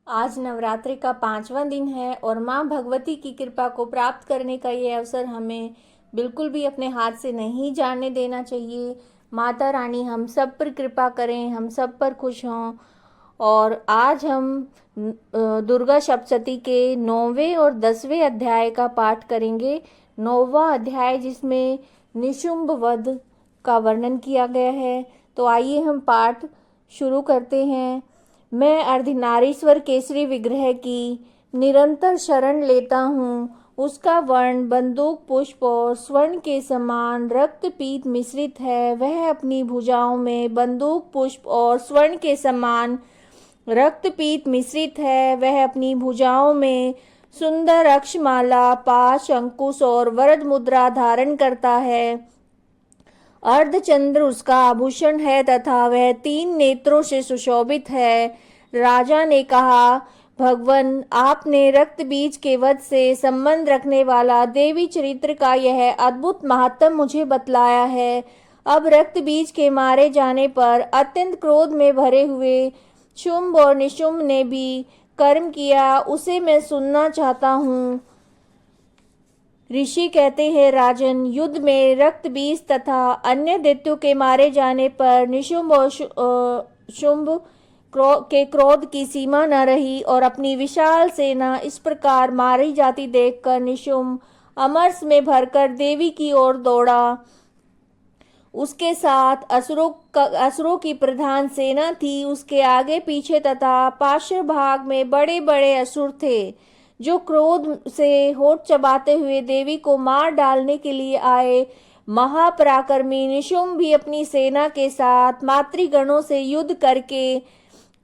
आज नवरात्रि का 5वां दिन है और माँ भगवती की कृपा को प्राप्त करने का ये अवसर हमें बिल्कुल भी अपने हाथ से नहीं जाने देना चाहिए। माता रानी हम सब पर कृपा करें, हम सब पर खुश हों। और आज हम दुर्गा सप्तशती के 9वें और 10वें अध्याय का पाठ करेंगे। 9वां अध्याय जिसमें निशुंभ वध का वर्णन किया गया है। तो आइए हम पाठ शुरू करते हैं। मैं अर्धनारीश्वर केसरी विग्रह की निरंतर शरण लेता हूँ। उसका वर्ण बंदूक पुष्प और स्वर्ण के समान रक्त पीत मिश्रित है। वह अपनी भुजाओं में बंदूक पुष्प और स्वर्ण के समान रक्त पीत मिश्रित है। वह अपनी भुजाओं में सुंदर अक्षमाला, पाश, अंकुश और वरद मुद्रा धारण करता है। अर्धचंद्र उसका आभूषण है तथा वह 3 नेत्रों से सुशोभित है। राजा ने कहा, भगवन, आपने रक्त बीज के वध से संबंध रखने वाला देवी चरित्र का यह अद्भुत महात्म मुझे बतलाया है। अब रक्त बीज के मारे जाने पर अत्यंत क्रोध में भरे हुए शुंभ और निशुंभ ने भी कर्म किया, उसे मैं सुनना चाहता हूँ। ऋषि कहते हैं, राजन, युद्ध में रक्त बीज तथा अन्य दैत्यों के मारे जाने पर निशुंभ और शुंभ के क्रोध की सीमा न रही और अपनी विशाल सेना इस प्रकार मारी जाती देखकर निशुंभ अमरस में भरकर देवी की ओर दौड़ा। उसके साथ असुरों की प्रधान सेना थी। उसके आगे पीछे तथा पार्श्व भाग में बड़े बड़े असुर थे जो क्रोध से होठ चबाते हुए देवी को मार डालने के लिए आए। महापराक्रमी निशुंभ भी अपनी सेना के साथ मातृगणों से युद्ध करके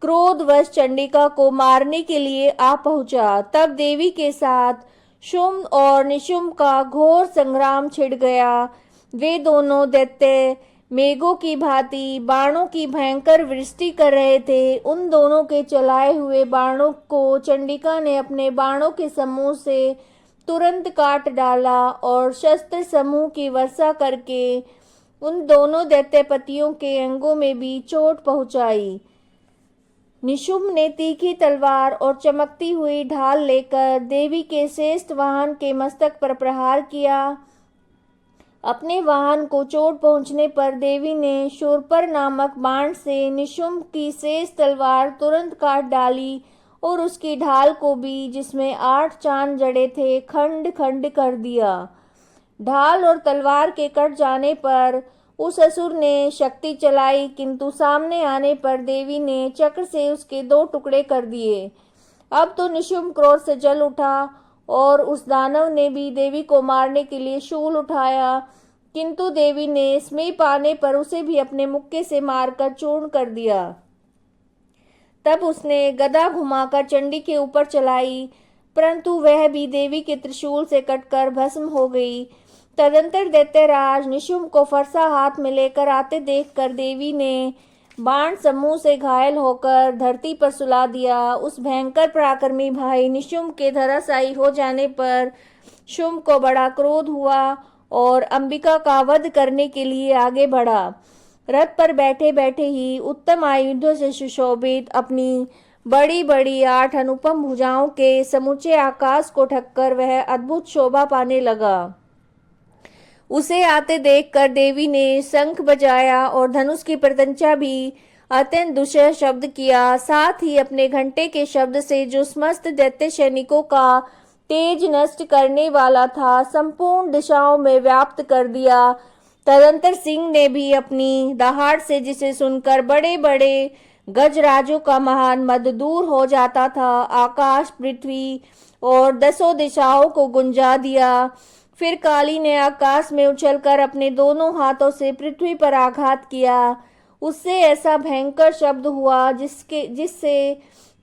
क्रोधवश चंडिका को मारने के लिए आ पहुंचा। तब देवी के साथ शुंभ और निशुंभ का घोर संग्राम छिड़ गया। वे दोनों दैत्य मेघों की भांति बाणों की भयंकर वृष्टि कर रहे थे। उन दोनों के चलाए हुए बाणों को चंडिका ने अपने बाणों के समूह से तुरंत काट डाला और शस्त्र समूह की वर्षा करके उन दोनों दैत्यपतियों के अंगों में भी चोट पहुंचाई। निशुंभ ने तीखी तलवार और चमकती हुई ढाल लेकर देवी के श्रेष्ठ वाहन के मस्तक पर प्रहार किया। अपने वाहन को चोट पहुंचने पर देवी ने शूर्पर नामक बाण से निशुंभ की शेष तलवार तुरंत काट डाली और उसकी ढाल को भी, जिसमें 8 चांद जड़े थे, खंड खंड कर दिया। ढाल और तलवार के कट जाने पर उस असुर ने शक्ति चलाई, किंतु सामने आने पर देवी ने चक्र से उसके 2 टुकड़े कर दिए। अब तो निशुंभ क्रोध से जल उठा और उस दानव ने भी देवी को मारने के लिए शूल उठाया, किंतु देवी ने समीप आने पर उसे भी अपने मुक्के से मारकर चूर्ण कर दिया। तब उसने गदा घुमाकर चंडी के ऊपर चलाई, परंतु वह भी देवी के त्रिशूल से कटकर भस्म हो गई। तदंतर दैत्यराज निशुंभ को फरसा हाथ में लेकर आते देखकर देवी ने बाण समूह से घायल होकर धरती पर सुला दिया। उस भयंकर पराक्रमी भाई निशुंभ के धराशायी हो जाने पर शुंभ को बड़ा क्रोध हुआ और अंबिका का वध करने के लिए आगे बढ़ा। रथ पर बैठे बैठे ही उत्तम आयुधों से सुशोभित अपनी बड़ी बड़ी 8 अनुपम भुजाओं के समूचे आकाश को ढककर वह अद्भुत शोभा पाने लगा। उसे आते देखकर देवी ने शंख बजाया और धनुष की प्रत्यंचा भी अत्यंत दुस्सह शब्द किया। साथ ही अपने घंटे के शब्द से जो समस्त दैत्य सैनिकों का तेज नष्ट करने वाला था, संपूर्ण दिशाओं में व्याप्त कर दिया। तदंतर सिंह ने भी अपनी दहाड़ से, जिसे सुनकर बड़े बड़े गजराजों का महान मद दूर हो जाता था, आकाश, पृथ्वी और 10 दिशाओं को गुंजा दिया। फिर काली ने आकाश में उछलकर अपने दोनों हाथों से पृथ्वी पर आघात किया। उससे ऐसा भयंकर शब्द हुआ जिससे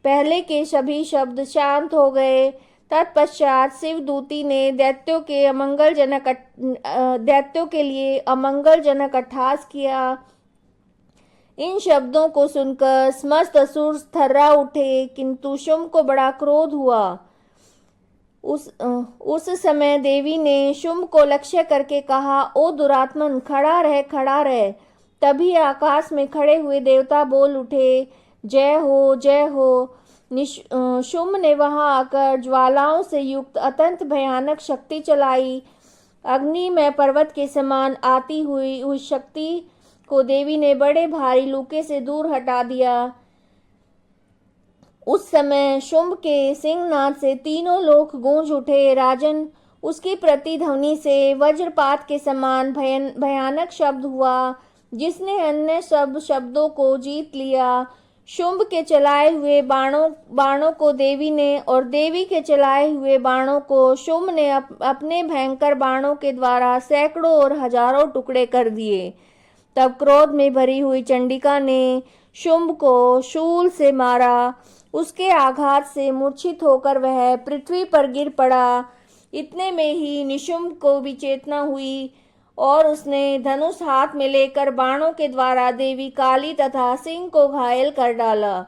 पहले के सभी शब्द शांत हो गए। तत्पश्चात शिवदूती ने दैत्यों के लिए अमंगलजनक अट्टहास किया। इन शब्दों को सुनकर समस्त असुर थर्रा उठे, किंतु शुंभ को बड़ा क्रोध हुआ। उस समय देवी ने शुंभ को लक्ष्य करके कहा, ओ दुरात्मन, खड़ा रह, खड़ा रह। तभी आकाश में खड़े हुए देवता बोल उठे, जय हो, जय हो। शुम्भ ने वहां आकर ज्वालाओं से युक्त अत्यंत भयानक शक्ति चलाई। अग्नि में पर्वत के समान आती हुई उस शक्ति को देवी ने बड़े भारी लूके से दूर हटा दिया। उस समय शुंभ के सिंहनाद से तीनों लोक गूंज उठे। राजन, उसकी प्रतिध्वनि से वज्रपात के समान भयानक शब्द हुआ, जिसने अन्य सब शब्दों को जीत लिया। शुंभ के चलाए हुए बाणों को देवी ने और देवी के चलाए हुए बाणों को शुंभ ने अपने भयंकर बाणों के द्वारा सैकड़ों और हजारों टुकड़े कर दिए। तब क्रोध में भरी हुई चंडिका ने शुंभ को शूल से मारा। उसके आघात से मूर्छित होकर वह पृथ्वी पर गिर पड़ा। इतने में ही निशुंभ को भी चेतना हुई और उसने धनुष हाथ में लेकर बाणों के द्वारा देवी काली तथा सिंह को घायल कर डाला।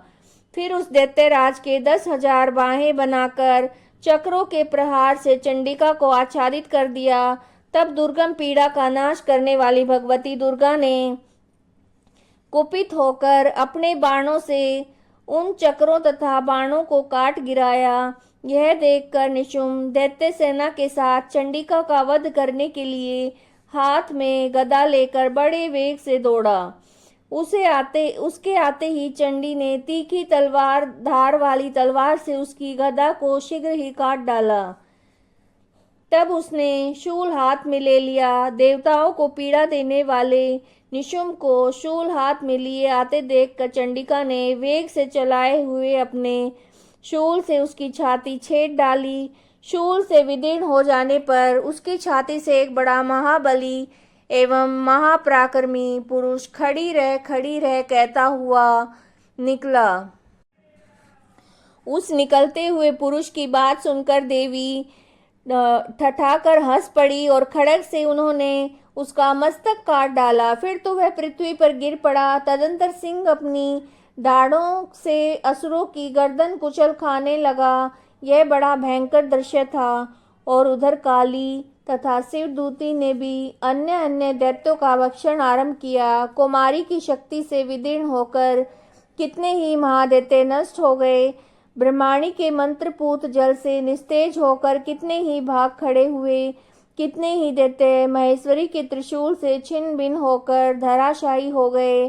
फिर उस दैत्यराज के 10,000 बाहें बनाकर चक्रों के प्रहार से चंडिका को आच्छादित कर दिया। तब दुर्गम पीड़ा का नाश करने वाली भगवती दुर्गा ने कुपित होकर अपने बाणों से उन चक्रों तथा बाणों को काट गिराया। यह देखकर निशुंभ दैत्य सेना के साथ चंडिका का वध करने के लिए हाथ में गदा लेकर बड़े वेग से दौड़ा। उसके आते ही चंडी ने तीखी तलवार धार वाली तलवार से उसकी गदा को शीघ्र ही काट डाला। तब उसने शूल हाथ में ले लिया। देवताओं को पीड़ा देने वाले निशुंभ को शूल हाथ में लिए आते देखकर चंडिका ने वेग से चलाए हुए अपने शूल से उसकी छाती छेद डाली। शूल से विदीर्ण हो जाने पर उसकी छाती से एक बड़ा महाबली एवं महापराक्रमी पुरुष खड़ी रह कहता हुआ निकला। उस निकलते हुए पुरुष की बात सुनकर देवी ठठाकर हंस पड़ी और खड्ग से उन्होंने उसका मस्तक काट डाला। फिर तो वह पृथ्वी पर गिर पड़ा। तदंतर सिंह अपनी दाढ़ों से असुरों की गर्दन कुचल खाने लगा। यह बड़ा भयंकर दृश्य था। और उधर काली तथा शिवदूती ने भी अन्य दैत्यों का भक्षण आरंभ किया। कुमारी की शक्ति से विदीर्ण होकर कितने ही महादैत्य नष्ट हो गए। ब्रह्माणी के मंत्रपूत जल से निस्तेज होकर कितने ही भाग खड़े हुए। कितने ही दैत्य महेश्वरी के त्रिशूल से छिन्न भिन्न होकर धराशायी हो गए।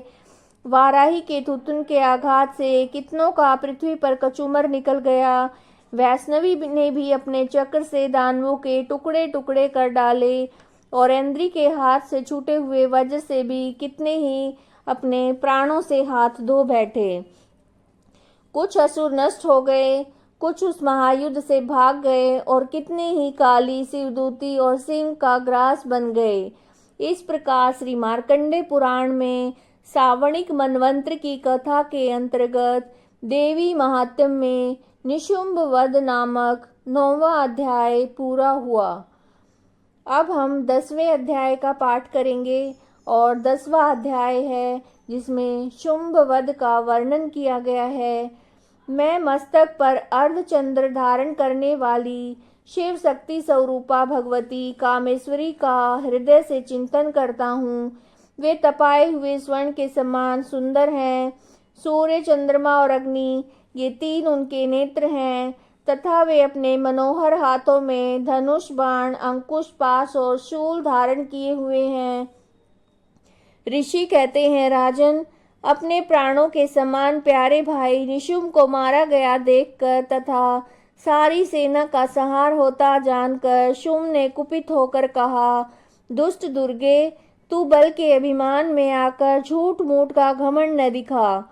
वाराही के थुथुन के आघात से कितनों का पृथ्वी पर कचूमर निकल गया। वैष्णवी ने भी अपने चक्र से दानवों के टुकड़े टुकड़े कर डाले और इंद्री के हाथ से छूटे हुए वज्र से भी कितने ही अपने प्राणों से हाथ धो बैठे। कुछ असुर नष्ट हो गए, कुछ उस महायुद्ध से भाग गए और कितने ही काली, शिवदूती और सिंह का ग्रास बन गए। इस प्रकार श्री मार्कंडेय पुराण में सावणिक मनवंत्र की कथा के अंतर्गत देवी महात्म्य में निशुंभ वध नामक 9वां अध्याय पूरा हुआ। अब हम 10वें अध्याय का पाठ करेंगे और 10वां अध्याय है जिसमें शुंभ वध का वर्णन किया गया है। मैं मस्तक पर अर्धचंद्र धारण करने वाली शिव शक्ति स्वरूपा भगवती कामेश्वरी का हृदय से चिंतन करता हूँ। वे तपाए हुए स्वर्ण के समान सुंदर हैं। सूर्य, चंद्रमा और अग्नि ये तीन उनके नेत्र हैं तथा वे अपने मनोहर हाथों में धनुष, बाण, अंकुश, पाश और शूल धारण किए हुए हैं। ऋषि कहते हैं, राजन, अपने प्राणों के समान प्यारे भाई निशुंभ को मारा गया देखकर तथा सारी सेना का संहार होता जानकर शुंभ ने कुपित होकर कहा, दुष्ट दुर्गे, तू बल के अभिमान में आकर झूठ मूठ का घमंड न दिखा।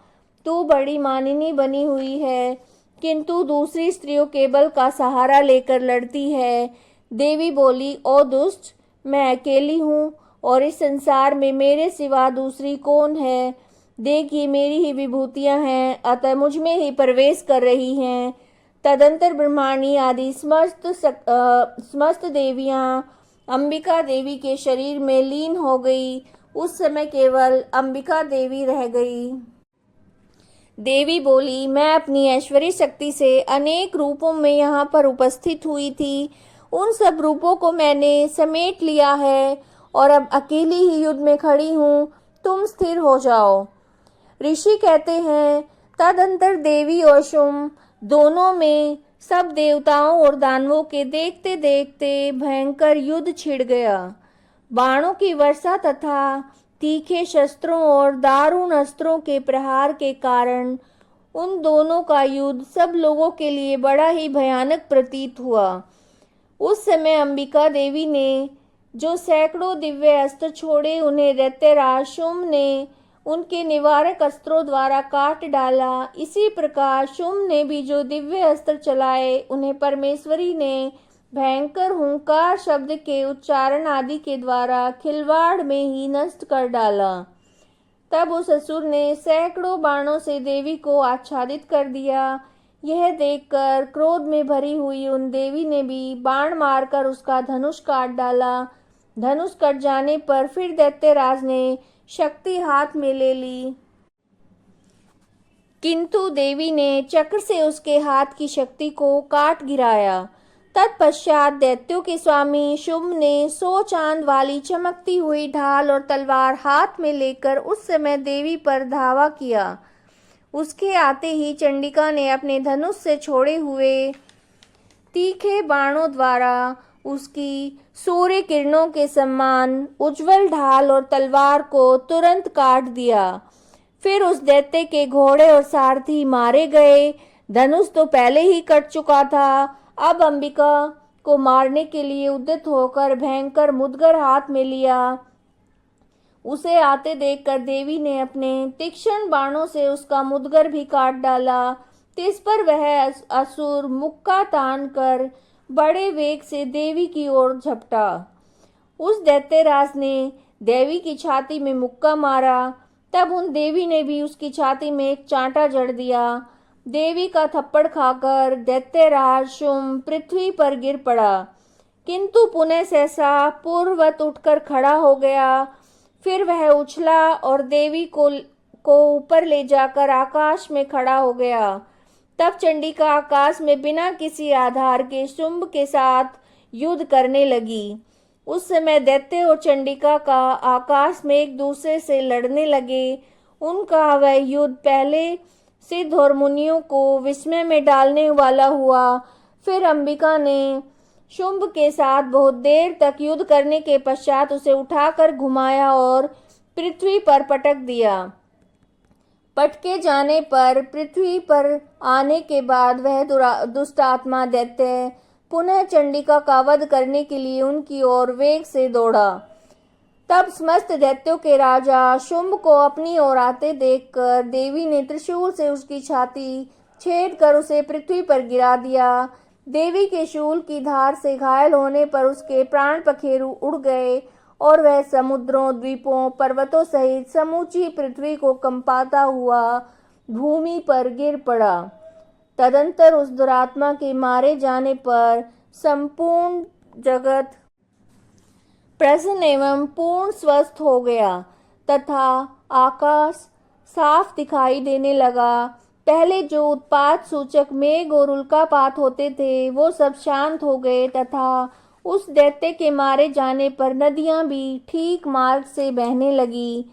तू बड़ी मानिनी बनी हुई है किंतु दूसरी स्त्रियों के बल का सहारा लेकर लड़ती है। देवी बोली, ओ दुष्ट, मैं अकेली हूँ और इस संसार में मेरे सिवा दूसरी कौन है। देख, ये मेरी ही विभूतियाँ हैं, अतः मुझ में ही प्रवेश कर रही हैं। तदंतर ब्रह्माणी आदि समस्त देवियाँ अंबिका देवी के शरीर में लीन हो गई। उस समय केवल अंबिका देवी रह गई। देवी बोली, मैं अपनी ऐश्वर्य शक्ति से अनेक रूपों में यहाँ पर उपस्थित हुई थी। उन सब रूपों को मैंने समेट लिया है और अब अकेली ही युद्ध में खड़ी हूँ। तुम स्थिर हो जाओ। ऋषि कहते हैं, तदंतर देवी और शुंभ दोनों में सब देवताओं और दानवों के देखते देखते भयंकर युद्ध छिड़ गया। बाणों की वर्षा तथा तीखे शस्त्रों और दारुण अस्त्रों के प्रहार के कारण उन दोनों का युद्ध सब लोगों के लिए बड़ा ही भयानक प्रतीत हुआ। उस समय अंबिका देवी ने जो सैकड़ों दिव्य अस्त्र छोड़े, उन्हें दैत्यराज शुंभ ने उनके निवारक अस्त्रों द्वारा काट डाला। इसी प्रकार शुंभ ने भी जो दिव्य अस्त्र चलाए, उन्हें परमेश्वरी ने भयंकर हुंकार शब्द के उच्चारण आदि के द्वारा खिलवाड़ में ही नष्ट कर डाला। तब उस असुर ने सैकड़ों बाणों से देवी को आच्छादित कर दिया। यह देखकर क्रोध में भरी हुई उन देवी ने भी बाण मारकर उसका धनुष काट डाला। धनुष कट जाने पर फिर दैत्यराज ने शक्ति हाथ में ले ली, किंतु देवी ने चक्र से उसके हाथ की शक्ति को काट गिराया। तत्पश्चात दैत्यों के स्वामी शुंभ ने 100 चांद वाली चमकती हुई ढाल और तलवार हाथ में लेकर उस समय देवी पर धावा किया। उसके आते ही चंडिका ने अपने धनुष से छोड़े हुए तीखे बाणों द्वारा उसकी सूर्य किरणों के समान उज्जवल ढाल और तलवार को तुरंत काट दिया। फिर उस दैत्य के घोड़े और सारथी मारे गए। धनुष तो पहले ही कट चुका था। अब अंबिका को मारने के लिए उद्यत होकर भयंकर मुदगर हाथ में लिया। उसे आते देखकर देवी ने अपने तीक्ष्ण बाणों से उसका मुदगर भी काट डाला। तिस पर वह असुर मुक्का तान कर बड़े वेग से देवी की ओर झपटा। उस दैत्यराज ने देवी की छाती में मुक्का मारा। तब उन देवी ने भी उसकी छाती में एक चांटा जड़ दिया। देवी का थप्पड़ खाकर दैत्यराज शुंभ पृथ्वी पर गिर पड़ा, किंतु पुनः सहसा पूर्ववत उठकर खड़ा हो गया। फिर वह उछला और देवी को ऊपर ले जाकर आकाश में खड़ा हो गया। तब चंडिका आकाश में बिना किसी आधार के शुंभ के साथ युद्ध करने लगी। उस समय दैत्य और चंडिका का आकाश में एक दूसरे से लड़ने लगे। उनका वह युद्ध पहले सिद्ध और मुनियों को विस्मय में डालने वाला हुआ। फिर अंबिका ने शुंभ के साथ बहुत देर तक युद्ध करने के पश्चात उसे उठाकर घुमाया और पृथ्वी पर पटक दिया। पटके जाने पर पृथ्वी पर आने के बाद वह दुष्ट आत्मा दैत्य पुनः चंडिका का वध करने के लिए उनकी ओर वेग से दौड़ा। तब समस्त दैत्यों के राजा शुंभ को अपनी ओर आते देखकर देवी ने त्रिशूल से उसकी छाती छेद कर उसे पृथ्वी पर गिरा दिया। देवी के शूल की धार से घायल होने पर उसके प्राण पखेरु उड़ गए और वह समुद्रों, द्वीपों, पर्वतों सहित समूची पृथ्वी को कंपाता हुआ भूमि पर गिर पड़ा। तदंतर उस दुरात्मा के मारे जाने पर संपूर्ण जगत प्रसन्न एवं पूर्ण स्वस्थ हो गया तथा आकाश साफ दिखाई देने लगा। पहले जो उत्पात सूचक मेघ और उल्कापात होते थे, वो सब शांत हो गए तथा उस दैत्य के मारे जाने पर नदियां भी ठीक मार्ग से बहने लगी।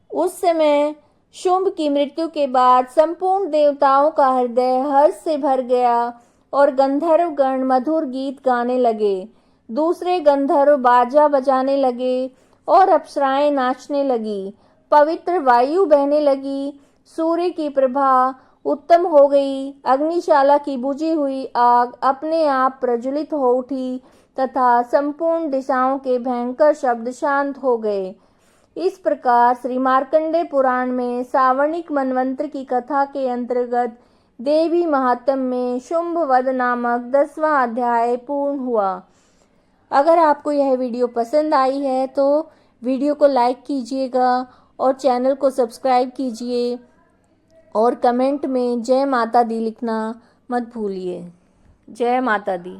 उस समय शुंभ की मृत्यु के बाद संपूर्ण देवताओं का हृदय हर्ष से भर गया और गंधर्व गण मधुर गीत गाने लगे। दूसरे गंधर्व बाजा बजाने लगे और अप्सराएं नाचने लगी। पवित्र वायु बहने लगी। सूर्य की प्रभा उत्तम हो गई। अग्निशाला की बुझी हुई आग अपने आप प्रज्वलित हो उठी तथा संपूर्ण दिशाओं के भयंकर शब्द शांत हो गए। इस प्रकार श्री मार्कंडेय पुराण में सावर्णिक मनवंतर की कथा के अंतर्गत देवी महात्म्य में शुंभ वध नामक 10वां अध्याय पूर्ण हुआ। अगर आपको यह वीडियो पसंद आई है तो वीडियो को लाइक कीजिएगा और चैनल को सब्सक्राइब कीजिए और कमेंट में जय माता दी लिखना मत भूलिए। जय माता दी।